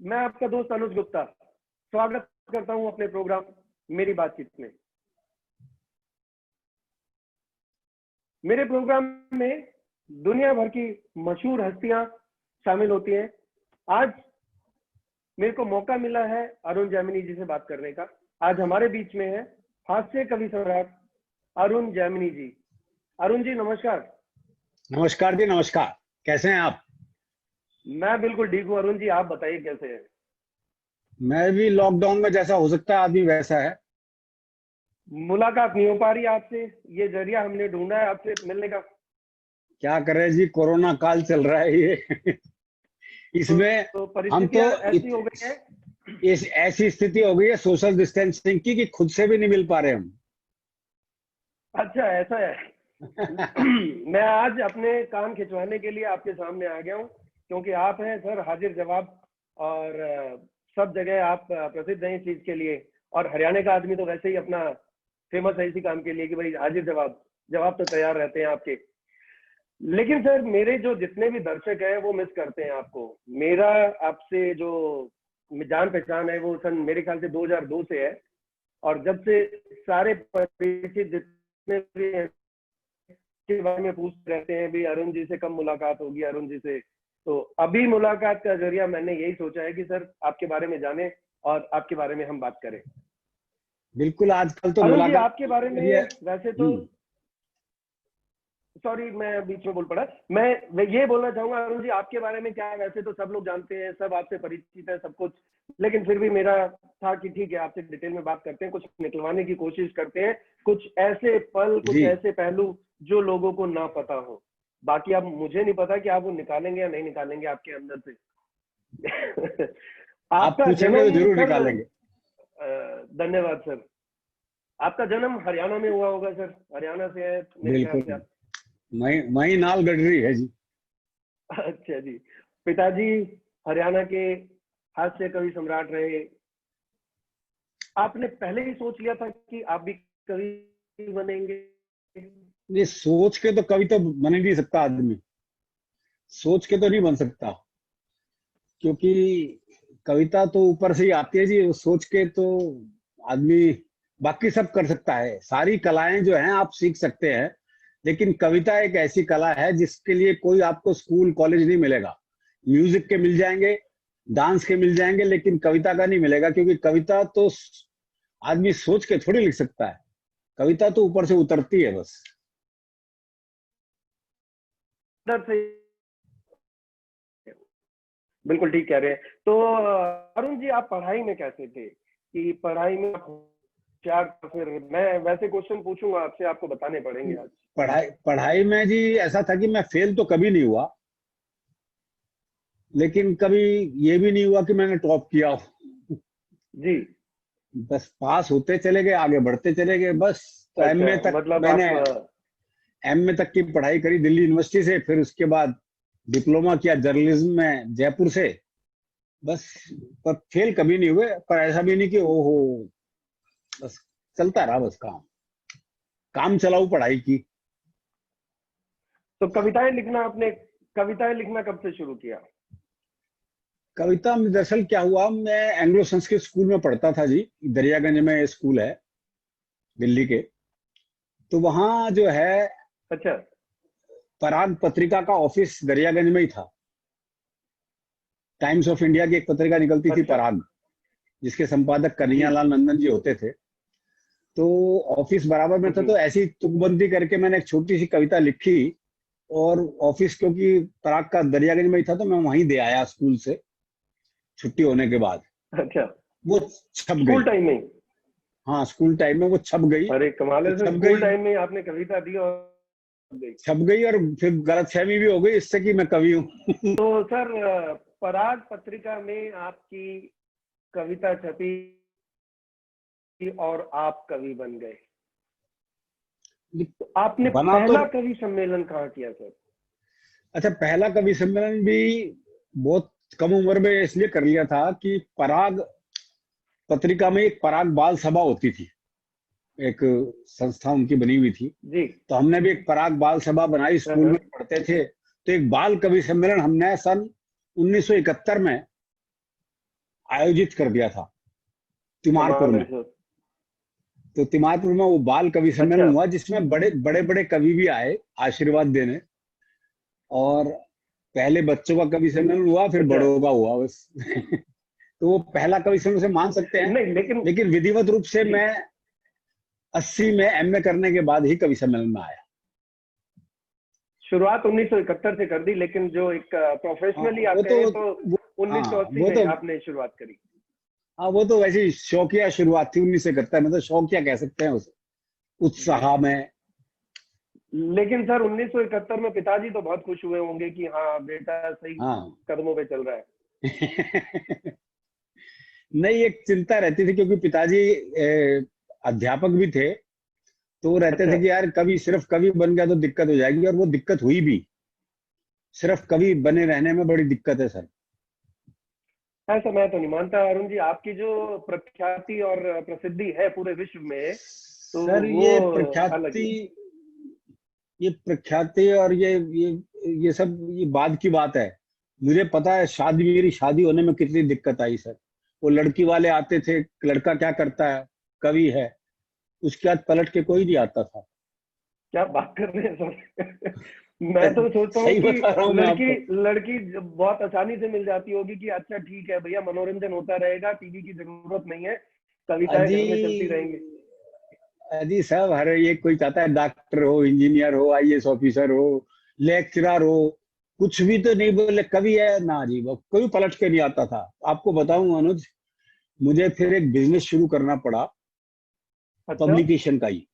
मैं आपका दोस्त अनुज गुप्ता स्वागत करता हूं अपने प्रोग्राम मेरी बातचीत में। मेरे प्रोग्राम में दुनिया भर की मशहूर हस्तियां शामिल होती हैं। आज मेरे को मौका मिला है अरुण जैमिनी जी से बात करने का। आज हमारे बीच में है हास्य कवि सम्राट अरुण जैमिनी जी। अरुण जी नमस्कार। नमस्कार जी, नमस्कार। कैसे हैं आप? मैं बिल्कुल ठीक हूँ अरुण जी, आप बताइए कैसे हैं? मैं भी लॉकडाउन में जैसा हो सकता है आदमी वैसा है। मुलाकात नहीं हो पा रही आपसे, ये जरिया हमने ढूंढा है आपसे मिलने का। क्या करें जी, कोरोना काल चल रहा है ये इसमें तो हम तो परिस्थितियां ऐसी हो गई है। इस ऐसी स्थिति हो गई है सोशल डिस्टेंसिंग की कि खुद से भी नहीं मिल पा रहे हम अच्छा ऐसा है। मैं आज अपने कान खिंचवाने के लिए आपके सामने आ गया हूँ क्योंकि आप हैं सर हाजिर जवाब, और सब जगह आप प्रसिद्ध हैं इस चीज के लिए। और हरियाणा का आदमी तो वैसे ही अपना फेमस है इसी काम के लिए कि भाई हाजिर जवाब जवाब तो तैयार रहते हैं आपके। लेकिन सर मेरे जो जितने भी दर्शक हैं वो मिस करते हैं आपको। मेरा आपसे जो जान पहचान है वो सन मेरे ख्याल से 2002 से है, और जब से सारे परिचित जितने भी हैं के बारे में पूछते रहते हैं भी अरुण जी से कब मुलाकात होगी अरुण जी से। तो अभी मुलाकात का जरिया मैंने यही सोचा है कि सर आपके बारे में जाने और आपके बारे में हम बात करें। बिल्कुल। आजकल तो अरुण जी मुलाकात आपके बारे में वैसे तो सॉरी मैं बीच में बोल पड़ा। मैं ये बोलना चाहूंगा अरुण जी आपके बारे में क्या है, वैसे तो सब लोग जानते हैं, सब आपसे परिचित है सब कुछ, लेकिन फिर भी मेरा था कि ठीक है आपसे डिटेल में बात करते हैं, कुछ निकलवाने की कोशिश करते हैं, कुछ ऐसे पल कुछ ऐसे पहलू जो लोगों को ना पता हो। बाकी अब मुझे नहीं पता कि आप वो निकालेंगे या नहीं निकालेंगे आपके अंदर से। आप आपका पूछेंगे तो जन्म जरूर सर, निकालेंगे। धन्यवाद सर। आपका जन्म हरियाणा में हुआ होगा सर, हरियाणा से है मेरे ख्याल से बिल्कुल। आप। मई नाल गडरी है जी। अच्छा जी। पिताजी हरियाणा के हास्य कवि सम्राट रहे। आपने पहले ही सोच लिया था कि आप भी कवि बनेंगे? ये सोच के तो कवि तो बन ही नहीं सकता आदमी, सोच के तो नहीं बन सकता, क्योंकि कविता तो ऊपर से ही आती है जी। वो सोच के तो आदमी बाकी सब कर सकता है, सारी कलाएं जो हैं आप सीख सकते हैं, लेकिन कविता एक ऐसी कला है जिसके लिए कोई आपको स्कूल कॉलेज नहीं मिलेगा। म्यूजिक के मिल जाएंगे, डांस के मिल जाएंगे, लेकिन कविता का नहीं मिलेगा, क्योंकि कविता तो आदमी सोच के थोड़ी लिख सकता है, कविता तो ऊपर से उतरती है बस। अंदर से बिल्कुल ठीक कह रहे हैं। तो अरुण जी आप पढ़ाई में कैसे थे, कि पढ़ाई में क्या, फिर मैं वैसे क्वेश्चन पूछूंगा आपसे, आपको बताने पड़ेंगे आज। पढ़ाई में जी ऐसा था कि मैं फेल तो कभी नहीं हुआ, लेकिन कभी ये भी नहीं हुआ कि मैंने टॉप किया हो। जी। बस पास होते चले गए, आगे बढ़ते चले गए बस। तो अच्छा एमए तक मतलब मैंने आप एमए तक की पढ़ाई करी दिल्ली यूनिवर्सिटी से, फिर उसके बाद डिप्लोमा किया जर्नलिज्म में जयपुर से। बस, पर फेल कभी नहीं हुए, पर ऐसा भी नहीं कि ओहो। बस चलता रहा, बस काम काम चलाऊ पढ़ाई की। तो कविताएं लिखना, आपने कविताएं लिखना कब से शुरू किया? कविता में दरअसल क्या हुआ, मैं एंग्लो संस्कृत स्कूल में पढ़ता था जी, दरियागंज में स्कूल है दिल्ली के। तो वहां जो है अच्छा। पराग पत्रिका का ऑफिस दरियागंज में ही था। टाइम्स ऑफ इंडिया की एक पत्रिका निकलती थी अच्छा पराग, जिसके संपादक जी। कन्हैयालाल नंदन जी होते थे। तो ऑफिस बराबर में था, तो ऐसी तुकबंदी करके मैंने एक छोटी सी कविता लिखी, और ऑफिस क्योंकि पराग का दरियागंज में ही था, तो मैं वहीं दे आया स्कूल से छुट्टी होने के बाद। अच्छा वो छप स्कूल गई। टाइम में? हाँ, स्कूल टाइम में वो छप गई। अरे कमाल तो है सर, छप स्कूल गई, टाइम में आपने कविता दी और गई। छप गई, और फिर गलतफहमी भी हो गई इससे कि मैं कवि हूँ। तो सर पराग पत्रिका में आपकी कविता छपी और आप कवि बन गए। तो आपने बना तो, पहला कवि सम्मेलन कहाँ किया सर? अच्छा, पहला कवि सम्मेलन भी बहुत कम उम्र में इसलिए कर लिया था कि पराग पत्रिका में एक पराग बाल सभा होती थी, एक संस्था उनकी बनी हुई थी। जी। तो हमने भी एक पराग बाल सभा बनाई, हाँ स्कूल हाँ। में पढ़ते थे। तो एक बाल कवि सम्मेलन हमने सन 1971 में आयोजित कर दिया था तिमारपुर कमाल है में। सर। तो तिमारपुर में वो बाल कवि अच्छा। सम्मेलन हुआ, जिसमें बड़े बड़े बड़े कवि भी आए आशीर्वाद देने। और पहले बच्चों का कवि सम्मेलन हुआ, फिर अच्छा। बड़ों का हुआ बस। तो वो पहला कवि सम्मेलन से मान सकते हैं। नहीं लेकिन लेकिन विधिवत रूप से जी, मैं 80 में एमए करने के बाद ही कवि सम्मेलन में आया। शुरुआत 1971 से कर दी, लेकिन जो एक हाँ प्रोफेशनली आप वो तो कहें तो वो, हाँ 1980 वो में तो आपने शुरुआत करी। हाँ वो तो वैसे ही शौकिया शुरुआत थी 1971, मतलब शौकिया कह सकते हैं उसे, जी। उत्साह में। लेकिन सर 1971 में पिताजी तो बहुत खुश हुए होंगे कि हाँ बेटा सही हाँ। कदमों पे चल रहा है। नहीं, एक चिंता रहती थी क्योंकि पिताजी अध्यापक भी थे। तो वो रहते अच्छा। थे कि यार कभी सिर्फ कवि बन गया तो दिक्कत हो जाएगी, और वो दिक्कत हुई भी। सिर्फ कवि बने रहने में बड़ी दिक्कत है सर। ऐसा मैं तो नहीं मानता अरुण जी, आपकी जो प्रख्याति और प्रसिद्धि है पूरे विश्व में, तो सर वो ये अलग प्रख्याति, ही। ये प्रख्याति और ये सब ये बाद की बात है। मुझे पता है मेरी शादी होने में कितनी दिक्कत आई सर। वो लड़की वाले आते थे, लड़का क्या करता है, कवि है, उसके बाद पलट के कोई नहीं आता था। क्या बात कर रहे हैं सर। मैं तो सोचता हूँ सही कि बता रहा हूँ मैं लड़की आपको। लड़की बहुत आसानी से मिल जाती होगी कि अच्छा ठीक है भैया, मनोरंजन होता रहेगा, टीवी की जरूरत नहीं है, कविताएं अजी, घर में चलती रहेंगी। अजी सब हर एक कोई चाहता है डॉक्टर हो, इंजीनियर हो, आईएएस ऑफिसर हो, लेक्चरर हो, कुछ भी तो नहीं बोले कवि है ना जी, वो कोई पलट के नहीं आता था। आपको बताऊं अनुज, मुझे फिर एक बिजनेस शुरू करना पड़ा, अच्छा। पब्लिकेशन का ही।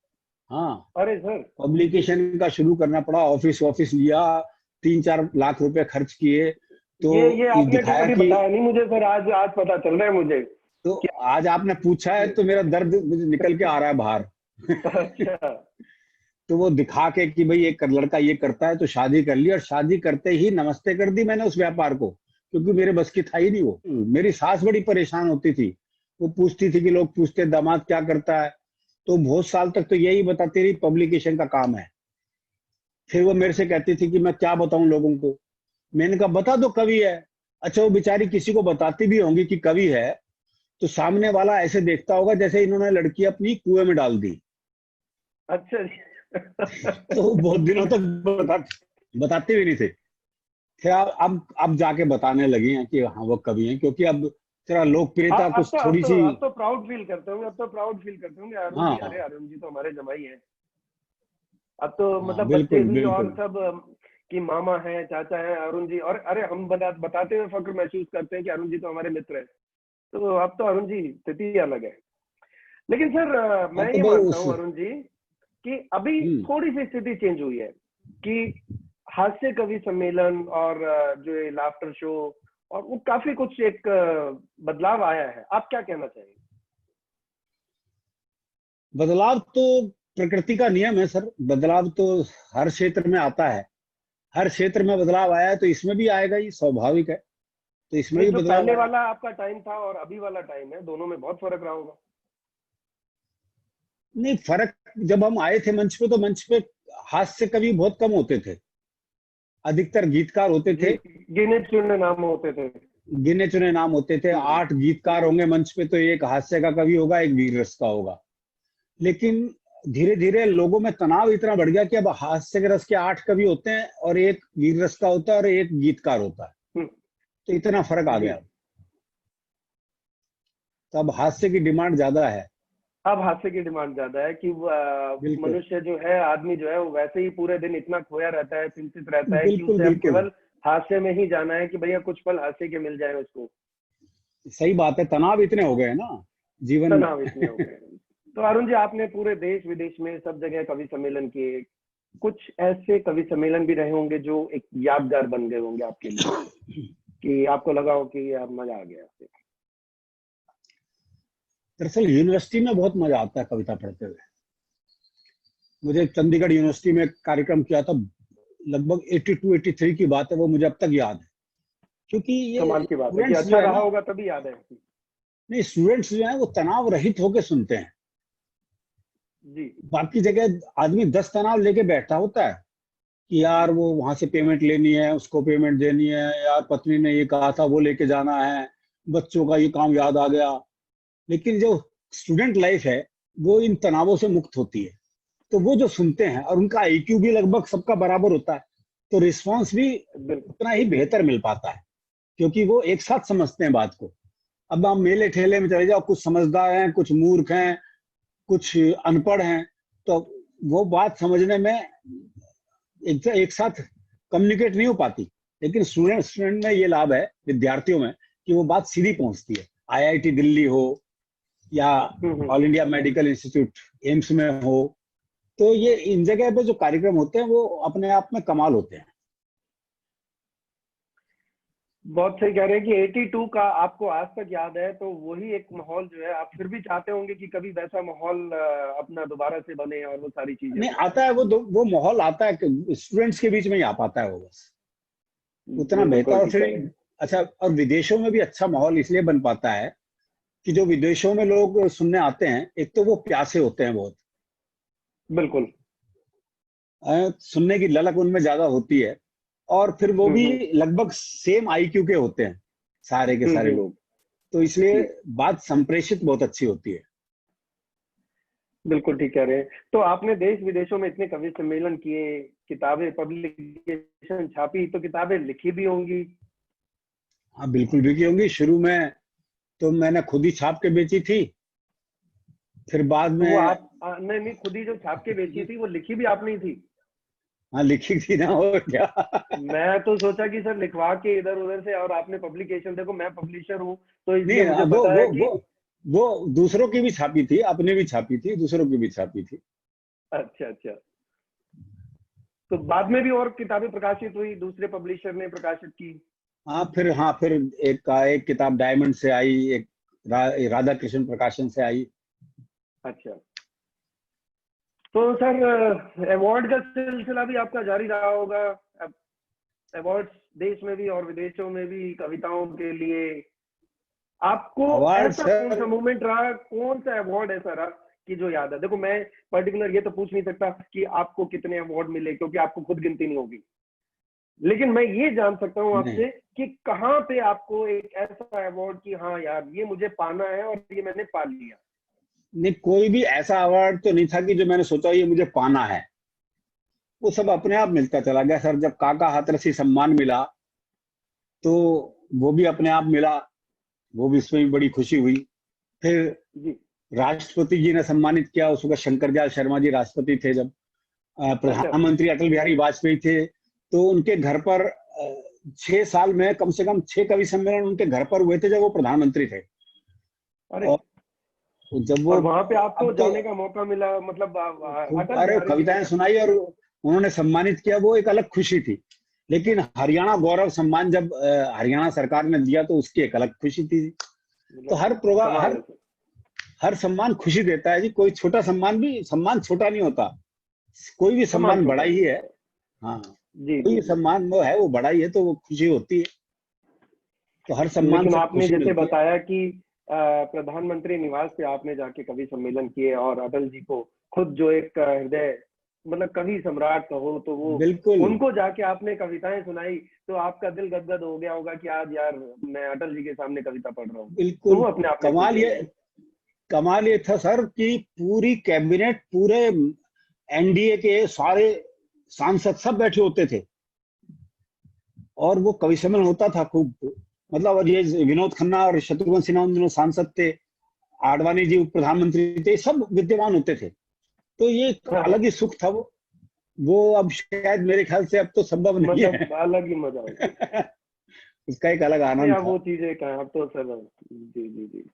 हाँ, अरे सर। पब्लिकेशन का शुरू करना पड़ा। ऑफिस ऑफिस लिया, 3-4 लाख रुपए खर्च किए। तो ये ये आपने दिखाया कभी कि, बताया नहीं मुझे सर, आज आज पता चल रहा है मुझे तो कि आज आपने पूछा है तो मेरा दर्द मुझे निकल के आ रहा है बाहर। अच्छा। तो वो दिखा के कि भाई एक लड़का ये करता है, तो शादी कर ली। और शादी करते ही नमस्ते कर दी मैंने उस व्यापार को, क्योंकि मेरे बस की था ही नहीं वो। मेरी सास बड़ी परेशान होती थी। वो पूछती थी कि लोग पूछते दामाद क्या करता है, तो बहुत साल तक तो यही बताती रही पब्लिकेशन का काम है। फिर वो मेरे से कहती थी कि मैं क्या बताऊं लोगों को। मैंने कहा बता दो कवि है। अच्छा, वो बेचारी किसी को बताती भी होंगी कि कवि है, तो सामने वाला ऐसे देखता होगा जैसे इन्होंने लड़की अपनी कुएं में डाल दी। अच्छा जी। तो वो बहुत दिनों तक बताते भी नहीं थे। फिर अब जाके बताने लगी हैं कि हाँ वो कवि हैं, क्योंकि अब तेरा लोकप्रियता अब कुछ तो अब थोड़ी तो सी। अब तो प्राउड फील करते होंगे, अब तो प्राउड फील करते होंगे अरुण जी, अरे हाँ अरुण जी तो हमारे जमाई हैं। अब तो हाँ, मतलब बच्चे बिल्कुल भी और बिल्कुल। सब कि मामा है, चाचा है अरुण जी, और अरे हम बताते हुए फक्र महसूस करते हैं कि अरुण जी तो हमारे मित्र हैं। तो अब तो अरुण जी स्थिति अलग है। लेकिन सर हाँ मैं तो ये भाई मानता उस, हूँ अरुण जी कि अभी हम्म, थोड़ी सी स्थिति चेंज हुई है कि हास्य कवि सम्मेलन और जो ये लाफ्टर शो और वो काफी कुछ एक बदलाव आया है। आप क्या कहना चाहिए? बदलाव तो प्रकृति का नियम है सर। बदलाव तो हर क्षेत्र में आता है। हर क्षेत्र में बदलाव आया है, तो इसमें भी आएगा, ये स्वाभाविक है। तो इसमें नहीं, भी जो बदलाव पहले आया। वाला आपका टाइम था और अभी वाला टाइम है, दोनों में बहुत फर्क रहा होगा। नहीं फर्क, जब हम आए थे मंच पे तो मंच पे हास्य कवि बहुत कम होते थे, अधिकतर गीतकार होते जी, थे। गिने चुने नाम होते थे। गिने चुने नाम होते थे। हम्म। 8 गीतकार होंगे मंच पे, तो एक हास्य का कवि होगा, एक वीर रस का होगा। लेकिन धीरे धीरे लोगों में तनाव इतना बढ़ गया कि अब हास्य के रस के 8 कवि होते हैं, और एक वीर रस का होता है, और एक गीतकार होता है। हम्म। तो इतना फर्क आ जी। गया। तो अब हास्य की डिमांड ज्यादा है। अब हास्य की डिमांड ज्यादा है कि बिल्कुल मनुष्य जो है, आदमी जो है, वो वैसे ही पूरे दिन इतना खोया रहता है, चिंतित रहता है कि बिल्कुल उसे अब बिल्कुल। केवल हास्य में ही जाना है कि भैया कुछ पल हास्य के मिल जाए उसको। सही बात है, तनाव इतने हो गए ना जीवन में। तनाव इतने हो गए हैं। तो अरुण जी, आपने पूरे देश विदेश में सब जगह कवि सम्मेलन किए, कुछ ऐसे कवि सम्मेलन भी रहे होंगे जो एक यादगार बन गए होंगे आपके लिए, कि आपको लगा हो कि यार मजा आ गया। दरअसल यूनिवर्सिटी में बहुत मजा आता है कविता पढ़ते हुए। मुझे चंडीगढ़ यूनिवर्सिटी में एक कार्यक्रम किया था, लगभग 82-83 की बात है, वो मुझे अब तक याद है। क्योंकि ये कमाल की बात है कि स्टूडेंट्स जो अच्छा है रहा ना, होगा तभी याद है। नहीं स्टूडेंट्स जो है वो तनाव रहित होकर सुनते हैं। जी। बाकी जगह आदमी 10 तनाव लेके बैठा होता है कि यार वो वहां से पेमेंट लेनी है, उसको पेमेंट देनी है, यार पत्नी ने ये कहा था वो लेके जाना है, बच्चों का ये काम याद आ गया। लेकिन जो स्टूडेंट लाइफ है वो इन तनावों से मुक्त होती है। तो वो जो सुनते हैं और उनका आईक्यू भी लगभग सबका बराबर होता है, तो रिस्पांस भी बिल्कुल। उतना ही बेहतर मिल पाता है, क्योंकि वो एक साथ समझते हैं बात को। अब आप मेले ठेले में चले जाओ, कुछ समझदार हैं, कुछ मूर्ख हैं, कुछ अनपढ़ हैं, तो वो बात समझने में एक साथ कम्युनिकेट नहीं हो पाती। लेकिन स्टूडेंट में ये लाभ है, विद्यार्थियों में, कि वो बात सीधी पहुंचती है। आईआईटी दिल्ली हो या hmm. All India medical institute AIIMS में हो, तो ये इन जगह पे जो कार्यक्रम होते हैं वो अपने आप में कमाल होते हैं। बहुत सही कह रहे हैं कि 82 का आपको आज तक याद है, तो वही एक माहौल जो है आप फिर भी चाहते होंगे कि कभी वैसा माहौल अपना दोबारा से बने और वो सारी चीजें नहीं हो। आता है वो माहौल आता है कि स्टूडेंट्स के बीच में ही आ पाता है वो, बस उतना जी बेहतर। बिल्कुल और ठीक फिर कह रहे हैं। अच्छा, और विदेशों में भी अच्छा माहौल इसलिए बन पाता है कि जो विदेशों में लोग सुनने आते हैं, एक तो वो प्यासे होते हैं बहुत, बिल्कुल। सुनने की ललक उनमें ज्यादा होती है, और फिर वो भी हम्म। लगभग सेम आईक्यू के होते हैं सारे के सारे हम्म। लोग, तो इसलिए जी बात संप्रेषित बहुत अच्छी होती है। बिल्कुल ठीक कह रहे हैं। तो आपने देश विदेशों में इतने कवि सम्मेलन किए, किताबें पब्लिकेशन छापी, तो किताबें लिखी भी होंगी। हाँ बिल्कुल बिकी होंगी। शुरू में तो मैंने खुद ही छाप के बेची थी, फिर बाद तो वो में आप नहीं नहीं, खुद ही जो छाप के बेची थी वो लिखी भी आपने ही थी। हाँ लिखी थी ना, और क्या। मैं तो सोचा कि सर लिखवा के इधर उधर से, और आपने पब्लिकेशन, देखो मैं पब्लिशर हूँ तो इसलिए नहीं मुझे वो पता वो है कि। वो वो दूसरों की भी छापी थी, अपने भी छापी थी, दूसरों की भी छापी थी। अच्छा अच्छा। तो बाद में भी और किताबें प्रकाशित हुई, दूसरे पब्लिशर ने प्रकाशित की। हाँ फिर एक किताब डायमंड से आई, एक राधा कृष्ण प्रकाशन से आई। अच्छा। तो सर अवार्ड का सिलसिला भी आपका जारी रहा होगा। अवार्ड्स देश में भी और विदेशों में भी कविताओं के लिए। आपको अवार्ड ऐसा कौन सर, सा मोमेंट रहा, कौन सा अवार्ड ऐसा रहा कि जो याद है? देखो मैं पर्टिकुलर ये तो पूछ नहीं सकता कि आपको कितने अवार्ड मिले, क्योंकि आपको खुद गिनती नहीं होगी। लेकिन मैं ये जान सकता हूँ नहीं आपसे कि कहाँ पे आपको एक ऐसा अवार्ड कि हाँ यार ये मुझे पाना है और ये मैंने पा लिया। नहीं कोई भी ऐसा अवार्ड तो नहीं था कि जो मैंने सोचा ये मुझे पाना है। वो सब अपने आप मिलता चला गया सर। जब काका हाथरसी सम्मान मिला तो वो भी अपने आप मिला, वो भी इसमें भी बड़ी खुशी हुई। फिर जी। राष्ट्रपति जी ने सम्मानित किया, उस वक्त शंकर दयाल शर्मा जी राष्ट्रपति थे जब। अच्छा। प्रधानमंत्री अटल बिहारी वाजपेयी थे, तो उनके घर पर 6 साल में कम से कम 6 कवि सम्मेलन उनके घर पर हुए थे जब वो प्रधानमंत्री थे। अरे, और जब वो, और वहां पे आपको अब तो जाने का मौका मिला, मतलब खूब अटल अरे बिहारी जी के कविताएं घर। सुनाई और उन्होंने सम्मानित किया, वो एक अलग खुशी थी। लेकिन हरियाणा गौरव सम्मान जब हरियाणा सरकार ने दिया तो उसकी एक अलग खुशी थी। तो मतलब कमाल है सर। हर सम्मान खुशी देता है जी। कोई छोटा सम्मान भी, सम्मान छोटा नहीं होता, कोई भी सम्मान सम्मान बड़ा छोटा ही नहीं है। होता। हाँ, जी कोई जी भी जी। सम्मान वो है, वो बड़ा ही है, तो वो खुशी होती है। तो हर सम्मान लेकिन से आपने खुशी जैसे मिलती है। बताया कि प्रधानमंत्री निवास पे आपने जाके कवि सम्मेलन किए, और अटल जी को खुद जो एक हृदय, मतलब कवि सम्राट कहो तो वो, बिल्कुल उनको जाके आपने कविताएं सुनाई, तो आपका दिल गदगद हो गया होगा कि आज यार मैं अटल जी के सामने कविता पढ़ रहा हूँ। तो बिल्कुल। वो अपने आप में कमाल खुशी ये होगी। कमाल ये था सर कि पूरी कैबिनेट, पूरे एनडीए के सारे सांसद सब बैठे होते थे, और वो कवि सम्मेलन होता था खूब। मतलब, और ये विनोद खन्ना और शत्रुघ्न सिन्हा उन दिनों सांसद थे, आडवाणी जी उप प्रधानमंत्री थे, सब विद्यमान होते थे। तो ये एक हाँ हाँ। अलग ही सुख था वो अब शायद मेरे ख्याल से अब तो संभव नहीं है। मतलब अलग ही मजा होगी। उसका एक अलग नहीं आनंद अब था। वो चीजें कहाँ, अब तो सर। जी जी जी।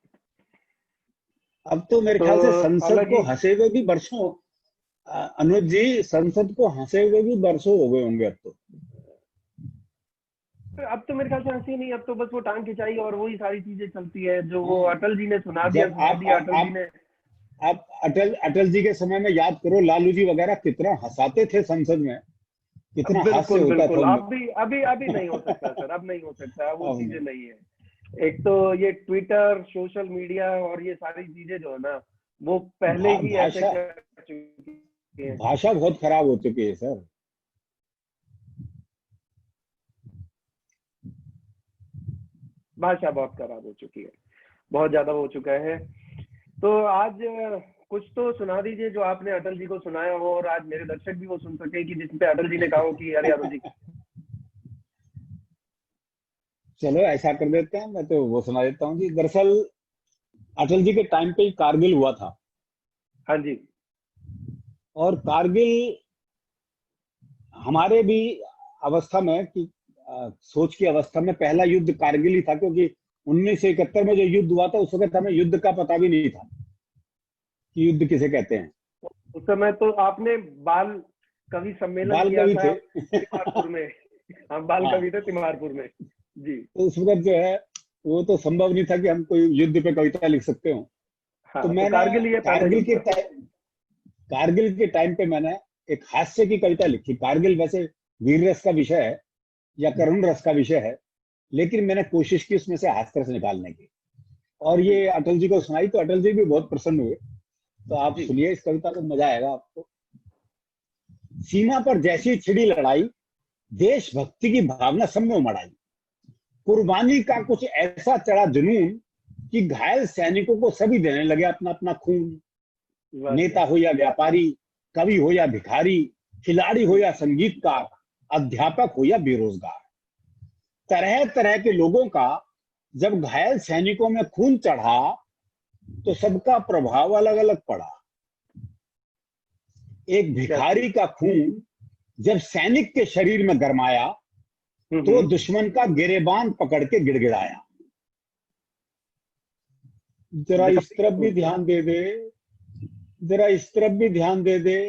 अब तो मेरे तो ख्याल से संसद अलग को ही। हंसे हुए भी बरसों, अनुज जी, संसद को हंसे हुए भी बरसों हो गए होंगे अब तो। अब तो मेरे ख्याल से हंसी नहीं, अब तो बस वो टांग खिंचाई और वही सारी चीजें चलती है जो वो हाँ, अटल जी ने जब सुना दिया अटल जी ने। आप अटल जी के समय में याद करो, लालू जी वगैरह कितना हंसाते थे संसद में, कितना हास्य बिल्कुल होता था बिल्कुल। उनमें। अभी अभी अभी नहीं हो सकता सर, अब नहीं हो सकता, वो अब चीजें नहीं। नहीं है। एक तो ये ट्विटर, सोशल मीडिया और ये सारी चीजें जो है ना, वो पहले ही ऐसे भाषा कर चुकी है। भाषा बहुत खराब हो चुकी है सर। भाषा बहुत खराब हो चुकी है, बहुत ज्यादा हो चुका है। तो आज कुछ तो सुना दीजिए जो आपने अटल जी को सुनाया हो, और आज मेरे दर्शक भी वो सुन सके कि जिस पे अटल जी ने कहा हो कि अरे यादव जी। चलो ऐसा कर देते हैं, मैं तो वो सुना देता हूँ जी। दरअसल अटल जी के टाइम पे ही कारगिल हुआ था, हाँ जी। और कारगिल हमारे भी अवस्था में कि सोच की अवस्था में पहला युद्ध कारगिल ही था, क्योंकि 1971 में जो युद्ध हुआ था उस वक्त हमें युद्ध का पता भी नहीं था कि युद्ध किसे कहते हैं। उस समय तो आपने बाल कवि सम्मेलन बाल किया कवि था थे। तिमारपुर में। हम बाल हाँ, कवि थे तिमारपुर में जी। तो उस वक्त जो है वो तो संभव नहीं था कि हम कोई युद्ध पे कविता लिख सकते हो। तो हाँ, तो मैंने कारगिल ये पहला कारगिल युद्ध के था। टाइम कारगिल के टाइम पे मैंने एक हास्य की कविता लिखी। कारगिल वैसे वीर रस का विषय है या करुण रस का विषय है, लेकिन मैंने कोशिश की उसमें से हास्य रस निकालने की, और जी ये अटल जी को सुनाई तो अटल जी भी बहुत प्रसन्न हुए। तो आप जी। सुनिए इस कविता को, मजा आएगा आपको। सीमा पर जैसी छिड़ी लड़ाई, देशभक्ति की भावना सब में उमड़ आई। कुर्बानी का कुछ ऐसा चढ़ा जुनून कि घायल सैनिकों को सभी देने लगे अपना अपना खून। वाह जी नेता वाह। हो या व्यापारी, कवि हो या भिखारी, खिलाड़ी हो या संगीतकार, अध्यापक हो या बेरोजगार, तरह तरह के लोगों का जब घायल सैनिकों में खून चढ़ा तो सबका प्रभाव अलग अलग पड़ा। एक क्या भिखारी खूब। का खून जब सैनिक के शरीर में गरमाया तो हम्म। दुश्मन का गिरेबान पकड़ के गिड़गिड़ाया। जरा इस भिखारी का तरफ भी खून। ध्यान दे दे, जरा इस तरफ भी ध्यान दे दे,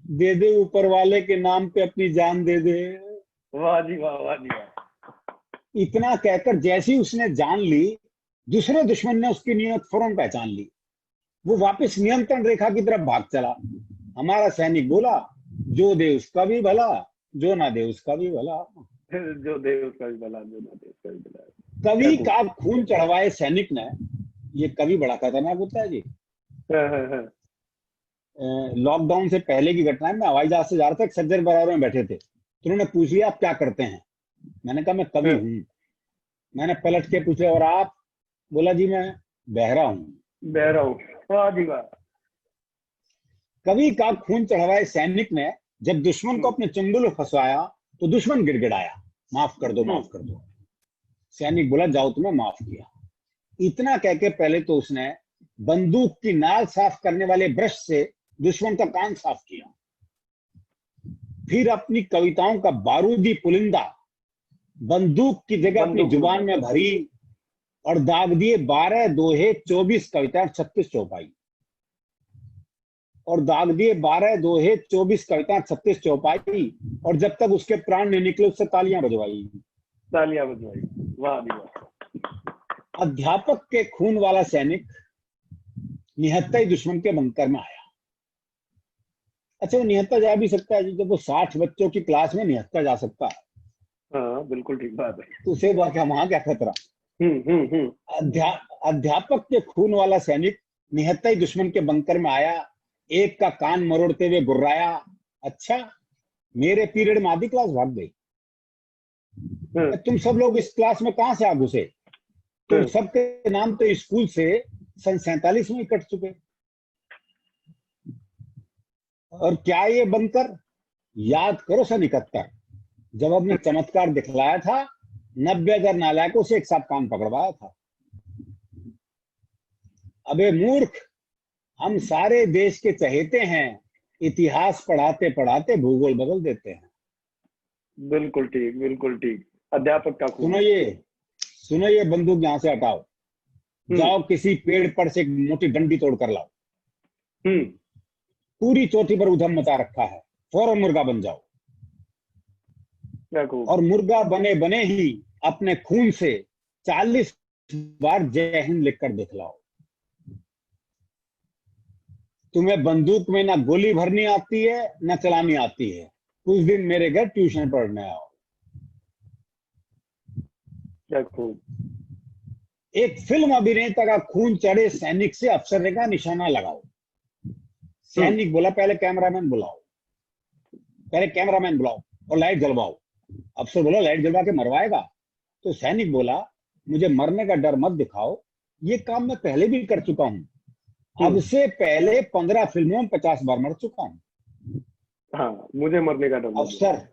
दे दे ऊपर वाले के नाम पे अपनी जान दे दे। वाह जी वाह, वाह जी वाह। इतना कहकर जैसी उसने जान ली, दूसरे दुश्मन ने उसकी नीयत फौरन पहचान ली। वो वापस नियंत्रण रेखा की तरफ भाग चला। हमारा सैनिक बोला, जो दे उसका भी भला, जो ना दे उसका भी भला। जो दे उसका भी भला, जो ना दे उसका भी भला। क्या कवि खूब। का खून चढ़वाए सैनिक ने, ये कवि बड़ा खतरनाक होता है जी। हाँ हाँ हाँ। लॉकडाउन से पहले की घटना है, मैं हवाई जहाज से जा रहा था, एक सज्जन बराबर में बैठे थे, तो उन्होंने पूछ लिया आप क्या करते हैं। मैंने कहा मैं कवि हाँ, हूँ। मैंने पलट के पूछा और आप? बोला जी मैं बहरा हूँ। बह रहा हूँ। वाह जी वाह। कवि का खून चढ़वाए सैनिक ने जब दुश्मन को हम्म अपने चंगुल में फंसवाया तो दुश्मन गिड़गिड़ाया, माफ कर दो हम्म। माफ कर दो। सैनिक बोला जाओ तुम्हें माफ किया। इतना कह के पहले तो उसने बंदूक की नाल साफ करने वाले ब्रश से दुश्मन का कान साफ किया, फिर अपनी कविताओं का बारूदी पुलिंदा बंदूक की जगह अपनी बंदूक में जुबान उतार। में भरी और दाग दिए 12 दोहे 24 कविताएं 36 चौपाई। और दाग दिए 12 दोहे 24 कविताएं 36 चौपाई, और जब तक उसके प्राण नहीं निकले उससे तालियां बजवाई। तालियां बजवाई। वाह जी वाह। अध्यापक के खून वाला सैनिक निहत्था ही दुश्मन के बंकर में आया। अच्छा, वो निहत्था जा भी सकता है जी, जब वो 60 बच्चों की क्लास में निहत्था जा सकता है हाँ बिल्कुल ठीक बात है। तो उसे वहां क्या खतरा। हम्म। अध्या, अध्यापक के खून वाला सैनिक निहत्था ही दुश्मन के बंकर में आया, एक का कान मरोड़ते हुए गुर्राया। अच्छा, मेरे पीरियड में आधी क्लास भाग गई। हम्म तुम सब लोग इस क्लास में कहां से आ घुसे? तुम हम्म। सबके नाम तो स्कूल से सन 47 में ही कट चुके। और क्या ये बनकर, याद करो सन 71, जब हमने चमत्कार दिखलाया था, 90,000 नालायकों से एक साथ कान पकड़वाया था। अबे मूर्ख, हम सारे देश के चहेते हैं, इतिहास पढ़ाते पढ़ाते भूगोल बदल देते हैं। बिल्कुल ठीक, बिल्कुल ठीक। अध्यापक का खून। सुनो ये, सुनो ये बंदूक यहां से हटाओ, हम्म जाओ किसी पेड़ पर से एक मोटी डंडी तोड़ कर लाओ। हम्म। पूरी चोटी पर उधम मचा रखा है, फौरन मुर्गा बन जाओ। क्या खूब। और मुर्गा बने बने ही अपने खून से 40 बार जय हिंद लिखकर दिखलाओ। तुम्हें बंदूक में ना गोली भरनी आती है ना चलानी आती है, कुछ दिन मेरे घर ट्यूशन पढ़ने आओ। क्या खूब। एक फिल्म अभिनेता का खून चढ़े सैनिक से अफसर का निशाना लगाओ। हम्म। सैनिक बोला पहले कैमरामैन बुलाओ, पहले कैमरामैन बुलाओ और लाइट जलवाओ। अफसर बोला लाइट जलवा के मरवाएगा? तो सैनिक बोला मुझे मरने का डर मत दिखाओ, ये काम मैं पहले भी कर चुका हूँ। अब से पहले 15 फिल्मों में 50 बार मर चुका हूँ। हाँ, मुझे मरने का डर मत दिखाओ। अफसर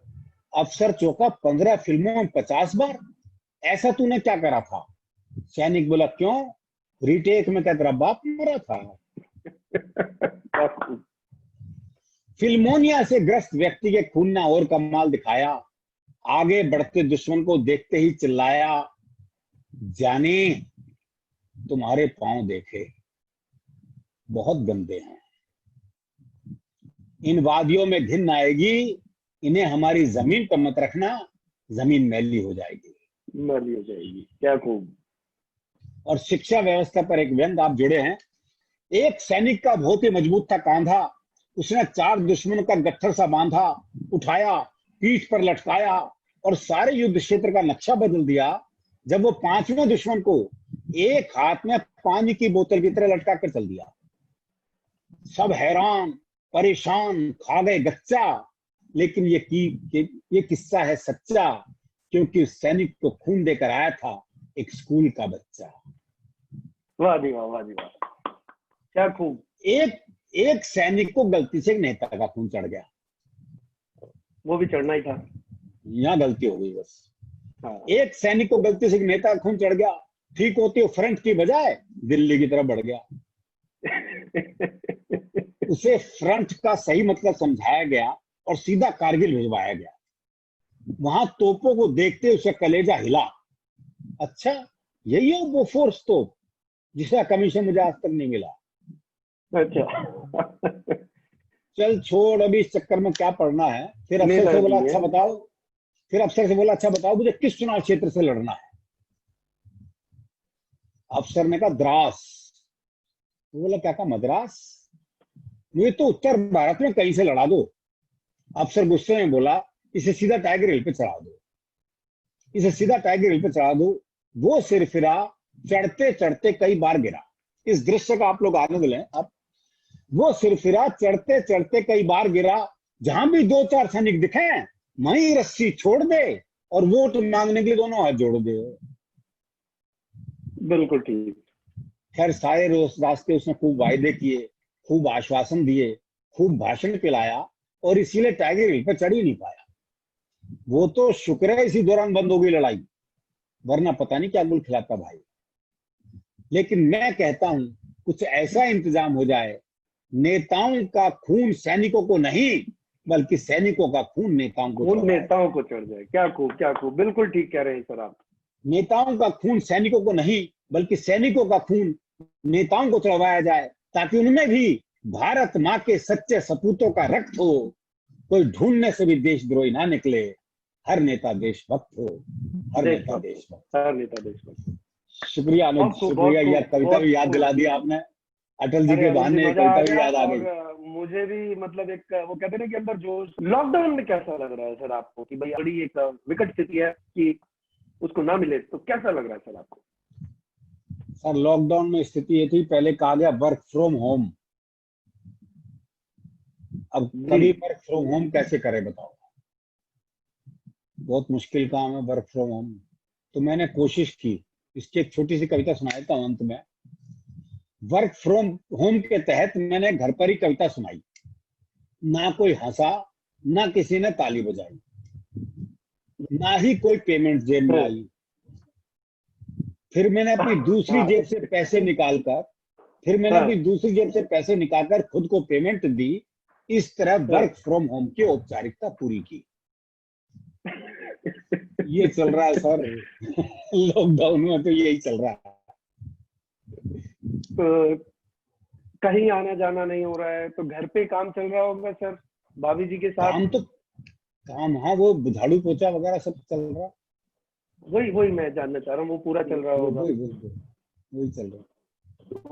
अफसर चौका 15 फिल्मों में 50 बार, ऐसा तूने क्या करा था? सैनिक बोला, क्यों? रीटेक में क्या तेरा बाप मरा था? फिल्मोनिया से ग्रस्त व्यक्ति के खून ने और कमाल दिखाया, आगे बढ़ते दुश्मन को देखते ही चिल्लाया, जाने तुम्हारे पांव देखे बहुत गंदे हैं, इन वादियों में घिन आएगी, इन्हें हमारी जमीन पर मत रखना, जमीन मैली हो जाएगी। मैली हो जाएगी, क्या खूब। और शिक्षा व्यवस्था पर एक व्यंग आप जुड़े हैं। एक सैनिक का बहुत ही मजबूत था कांधा, उसने 4 दुश्मनों का गट्ठर सा बांधा, उठाया, पीठ पर लटकाया और सारे युद्ध क्षेत्र का नक्शा बदल दिया। जब वो 5वें दुश्मन को एक हाथ में पानी की बोतल की तरह लटका कर चल दिया, सब हैरान परेशान, खा गए गच्चा। लेकिन ये किस्सा है सच्चा, क्योंकि उस सैनिक को खून देकर आया था एक स्कूल का बच्चा। वाह जी वाह, वाह जी वाह, क्या खूब। एक सैनिक को गलती से एक नेता का खून चढ़ गया, वो भी चढ़ना ही था। यहाँ गलती हो गई बस। हाँ। एक सैनिक को गलती से एक नेता का खून चढ़ गया, ठीक होते हो फ्रंट की बजाय दिल्ली की तरफ बढ़ गया। उसे फ्रंट का सही मतलब समझाया गया और सीधा कारगिल भिजवाया गया। वहां तोपों को देखते उसे कलेजा हिला, अच्छा यही है वो फोर्स तोप जिसका कमीशन मुझे आज तक नहीं मिला। अच्छा। चल छोड़, अभी इस चक्कर में क्या पढ़ना है। फिर अफसर से बोला, अच्छा बताओ, मुझे किस चुनाव क्षेत्र से लड़ना है? अफसर ने कहा द्रास। वो बोला, क्या कहा, मद्रास? मुझे तो उत्तर भारत में कहीं से लड़ा दो। अफसर गुस्से में बोला, इसे सीधा टाइगर हिल पे चढ़ा दो। वो सिर फिरा, चढ़ते चढ़ते कई बार गिरा। इस दृश्य का आप लोग आनंद लें। अब वो सिर फिरा, चढ़ते चढ़ते कई बार गिरा, जहां भी 2-4 सैनिक दिखे वहीं रस्सी छोड़ दे और वोट मांगने के लिए दोनों हाथ जोड़ दे। बिल्कुल ठीक। खैर सारे रास्ते उसने खूब वायदे किए, खूब आश्वासन दिए, खूब भाषण पिलाया और इसीलिए टाइगर हिल पर चढ़ ही नहीं पाया। वो तो शुक्र है इसी दौरान बंद हो गई लड़ाई, वरना पता नहीं क्या गुल खिलाता भाई। लेकिन मैं कहता हूं कुछ ऐसा इंतजाम हो जाए, नेताओं का खून सैनिकों को नहीं, बल्कि सैनिकों का खून नेताओं को खून नेताओं को चढ़ जाए। क्या खूब, क्या खूब, बिल्कुल ठीक कह रहे हैं सर आप। नेताओं का खून सैनिकों को नहीं, बल्कि सैनिकों का खून नेताओं को चढ़वाया जाए, ताकि उनमें भी भारत माँ के सच्चे सपूतों का रक्त हो, कोई ढूंढने से भी देशद्रोही ना निकले, हर नेता देशभक्त हो, हर नेता देशभक्त। हर नेता देशभक्त। शुक्रिया अनुज, शुक्रिया। यार कविता भी याद दिला दिया आपने, अटल जी के बहाने कविता भी याद आ गई। और मुझे भी मतलब एक वो कहते हैं ना कि अंदर जोश। लॉकडाउन में कैसा लग रहा है सर आपको कि भाई बड़ी एक विकट स्थिति है कि उसको ना मिले, तो कैसा लग रहा है सर आपको? सर लॉकडाउन में स्थिति ये थी, पहले कहा गया वर्क फ्रॉम होम, अब कभी वर्क फ्रॉम होम कैसे करें बताओ? बहुत मुश्किल काम है वर्क फ्रॉम होम। तो मैंने कोशिश की, इसकी एक छोटी सी कविता सुनाई था अंत में। वर्क फ्रॉम होम के तहत मैंने घर पर ही कविता सुनाई, ना कोई हंसा, ना किसी ने ताली बजाई, ना ही कोई पेमेंट जेब में आई। फिर मैंने अपनी दूसरी जेब से पैसे निकालकर खुद को पेमेंट दी। इस तरह वर्क फ्रॉम होम की औपचारिकता पूरी की। ये चल रहा है सर। लॉकडाउन में तो यही चल रहा है। तो कहीं आना जाना नहीं हो रहा है, तो घर पे काम चल रहा होगा सर भाभी जी के साथ? काम हाँ, वो झाड़ू पोछा वगैरह सब चल रहा। वही मैं जानना चाह रहा हूँ, वो पूरा चल रहा होगा। वही चल रहा।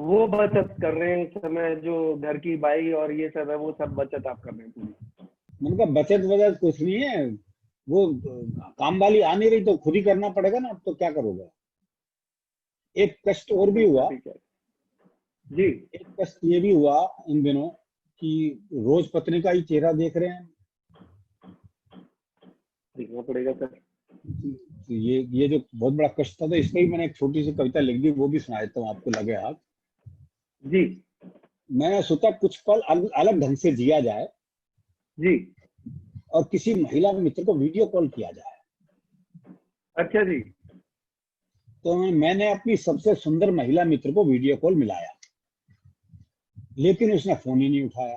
वो बचत कर रहे हैं समय, जो घर की बाई और ये सब है, वो सब बचत आप कर रहे हैं पूरी? मैंने कहा बचत कुछ नहीं है, वो काम वाली आ नहीं रही तो खुद ही करना पड़ेगा ना, अब तो क्या करोगे। एक कष्ट और भी हुआ जी। एक कष्ट ये भी हुआ इन दिनों कि रोज पत्नी का ही चेहरा देख रहे हैं। देखना पड़ेगा सर। तो ये जो बहुत बड़ा कष्ट था, तो इसलिए मैंने एक छोटी सी कविता लिख दी, वो भी सुना देता हूँ आपको, लगे हाथ। जी मैंने सोचा कुछ पल अलग ढंग से जिया जाए, जी। और किसी महिला मित्र को वीडियो कॉल किया जाए। अच्छा जी। तो मैंने अपनी सबसे सुंदर महिला मित्र को वीडियो कॉल मिलाया, लेकिन उसने फोन ही नहीं उठाया।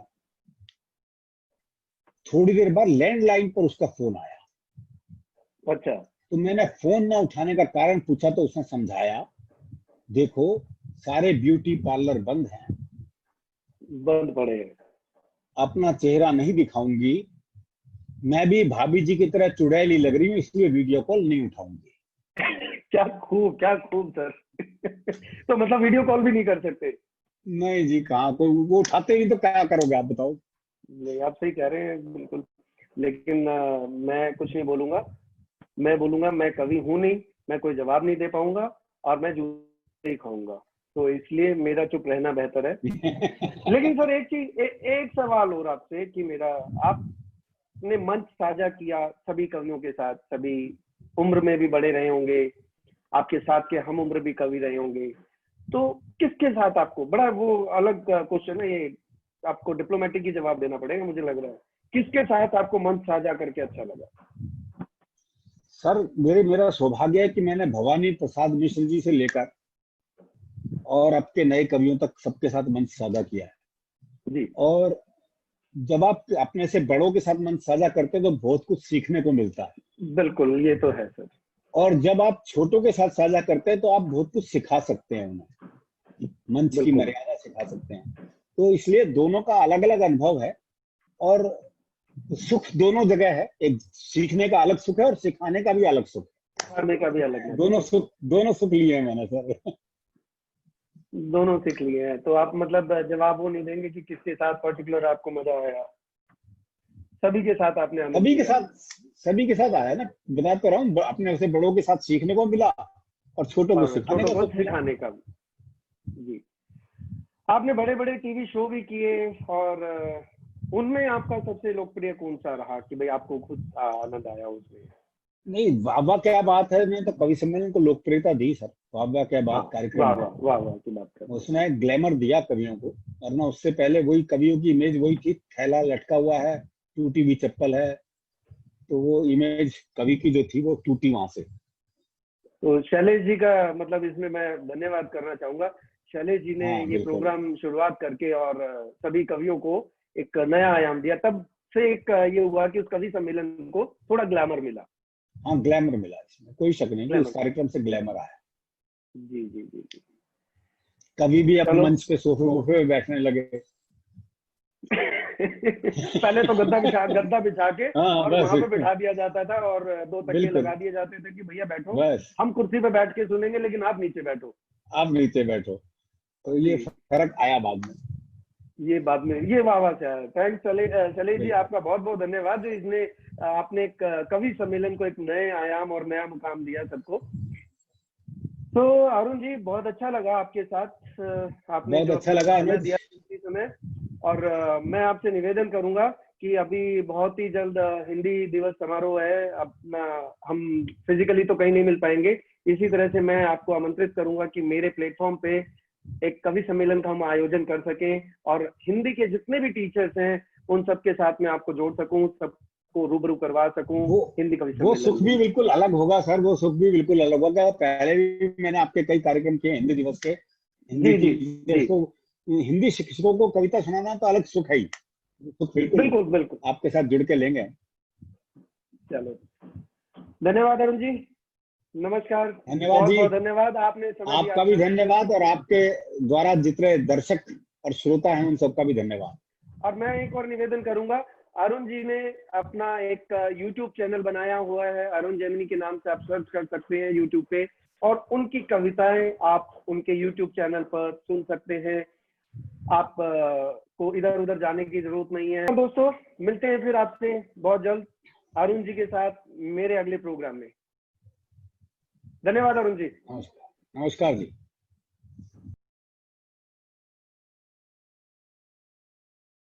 थोड़ी देर बाद लैंडलाइन पर उसका फोन आया। अच्छा। तो मैंने फोन न उठाने का कारण पूछा, तो उसने समझाया, देखो सारे ब्यूटी पार्लर बंद हैं, बंद पड़े हैं। अपना चेहरा नहीं दिखाऊंगी, मैं भी भाभी जी की तरह चुड़ैली लग रही हूँ, इसलिए वीडियो कॉल नहीं उठाऊंगी। क्या खूब, क्या खूब सर। तो मतलब वीडियो कॉल भी नहीं कर सकते? नहीं जी, कहाँ, कोई वो उठाते नहीं तो क्या करोगे आप बताओ। नहीं, आप सही कह रहे हैं बिल्कुल। लेकिन मैं कुछ नहीं बोलूंगा। मैं बोलूंगा मैं कवि हूं नहीं, मैं कोई जवाब नहीं दे पाऊंगा, और मैं जूते ही खाऊंगा, तो इसलिए मेरा चुप रहना बेहतर है। लेकिन सर एक चीज, एक सवाल और आपसे कि मेरा, आपने मंच साझा किया सभी कवियों के साथ, सभी उम्र में भी बड़े रहे होंगे, आपके साथ के हम उम्र भी कवि रहे होंगे, तो किसके साथ आपको बड़ा, वो अलग क्वेश्चन है ये, आपको डिप्लोमेटिक ही जवाब देना पड़ेगा मुझे लग रहा है, किसके साथ आपको मंच साझा करके अच्छा लगा? सर मेरा सौभाग्य है कि मैंने भवानी प्रसाद मिश्र जी से लेकर और अब के नए कवियों तक सबके साथ मंच साझा किया है। जी और जब आप अपने से बड़ों के साथ मंच साझा करते हैं तो बहुत कुछ सीखने को मिलता है, बिल्कुल, ये तो है सर। और जब आप छोटों के साथ साझा करते हैं तो आप बहुत कुछ सिखा सकते हैं उन्हें, मंच की बिल्कुल मर्यादा सिखा सकते हैं। तो इसलिए दोनों का अलग अलग अनुभव है, और सुख दोनों जगह है, एक सीखने का अलग सुख है और सिखाने का भी अलग सुख पढ़ने का भी अलग है। मजा है। दोनों सुख लिए हैं मैंने सर। दोनों सीख लिए हैं, तो आप मतलब जवाब वो नहीं देंगे कि किसके साथ पर्टिकुलर आपको मजा आया? सभी के साथ आपने आनंद सभी के लिया? साथ, सभी के साथ आया ना, बता तो रहा हूँ, अपने से बड़ों के साथ सीखने को मिला और छोटों को हाँ, सिखाने छोटों का को सुख मिला। सिखाने का भी। जी। आपने बड़े बड़े टीवी शो भी किए, और उनमें आपका सबसे लोकप्रिय कौन सा रहा कि भाई आपको खुद आनंद आया उसमें? नहीं, वाह वाह क्या बात है, मैं तो कवि सम्मेलन को लोकप्रियता दी सर। वाह वाह क्या हाँ, बात कार्यक्रम वाह में वाह वाह वाह की बात कर रहे हैं। उसने ग्लैमर दिया कवियों को, वरना उससे पहले वही कवियों की इमेज वही थी, थैला लटका हुआ है, टूटी हुई चप्पल है। तो वो इमेज कवि की जो थी वो टूटी वहां से। तो शैलेश जी का मतलब इसमें मैं धन्यवाद करना चाहूंगा। शैलेश जी ने हाँ ये बिल्कुल। प्रोग्राम शुरुआत करके और सभी कवियों को एक नया आयाम दिया, तब से एक ये हुआ कि उस कवि सम्मेलन को थोड़ा ग्लैमर मिला। हाँ ग्लैमर मिला, इसमें कोई शक नहीं कि उस ग्लैमर। कार्यक्रम से ग्लैमर आया। जी जी जी जी। कभी भी अब चलो। मंच पे सोफे वोफे पे बैठने लगे। पहले तो गद्दा बिछा के हाँ और बस, वहां पे बिठा दिया जाता था, और दो तकिए बिल्कुल, लगा दिए जाते थे कि भैया बैठो, बस हम कुर्सी पे बैठ के सुनेंगे लेकिन आप नीचे बैठो। आप नीचे बैठो। तो जी। ये फर्क आया बाद में। ये बाद में ये वाह वाह से आया। थैंक्स शैलेश जी, बिल्कुल। आपका बहुत बहुत धन्यवाद जो इसने आपने एक कवि सम्मेलन को एक नए आयाम और नया मुकाम दिया सबको। तो अरुण जी, बहुत अच्छा लगा आपके साथ, आपने बहुत जो अच्छा अपना लगा समय अनुज। दिया इसी समय। और मैं आपसे निवेदन करूंगा कि अभी बहुत ही जल्द हिंदी दिवस समारोह है अपना, हम फिजिकली तो कहीं नहीं मिल पाएंगे, इसी तरह से मैं आपको आमंत्रित करूंगा कि मेरे प्लेटफॉर्म पे एक कवि सम्मेलन का हम आयोजन कर सकें, और हिंदी के जितने भी टीचर्स हैं उन सबके साथ में आपको जोड़ सकूं, सबको रूबरू करवा सकूं वो हिंदी कवि वो सम्मेलन सुख में। भी बिल्कुल अलग होगा सर, वो सुख भी बिल्कुल अलग होगा। पहले भी मैंने आपके कई कार्यक्रम किए हिंदी दिवस के, हिंदी जी जी जी। टीचर्स को, हिंदी शिक्षकों को कविता सुनाना तो अलग सुख है ही। सुख बिल्कुल बिल्कुल बिल्कुल। आपके साथ जुड़ के लेंगे। चलो, धन्यवाद अरुण जी। नमस्कार। धन्यवाद बहुत जी। बहुत धन्यवाद, आपने समय दिया आपका भी अपना। धन्यवाद, और आपके द्वारा जितने दर्शक और श्रोता हैं उन सबका भी धन्यवाद। और मैं एक और निवेदन करूंगा, अरुण जी ने अपना एक यूट्यूब चैनल बनाया हुआ है, अरुण जेमिनी के नाम से आप सर्च कर सकते हैं यूट्यूब पे, और उनकी कविताएं आप उनके यूट्यूब चैनल पर सुन सकते हैं। आप को इधर उधर जाने की जरूरत नहीं है। और दोस्तों, मिलते हैं फिर आपसे बहुत जल्द अरुण जी के साथ मेरे अगले प्रोग्राम में। धन्यवाद अरुण जी। नमस्कार। नमस्कार जी।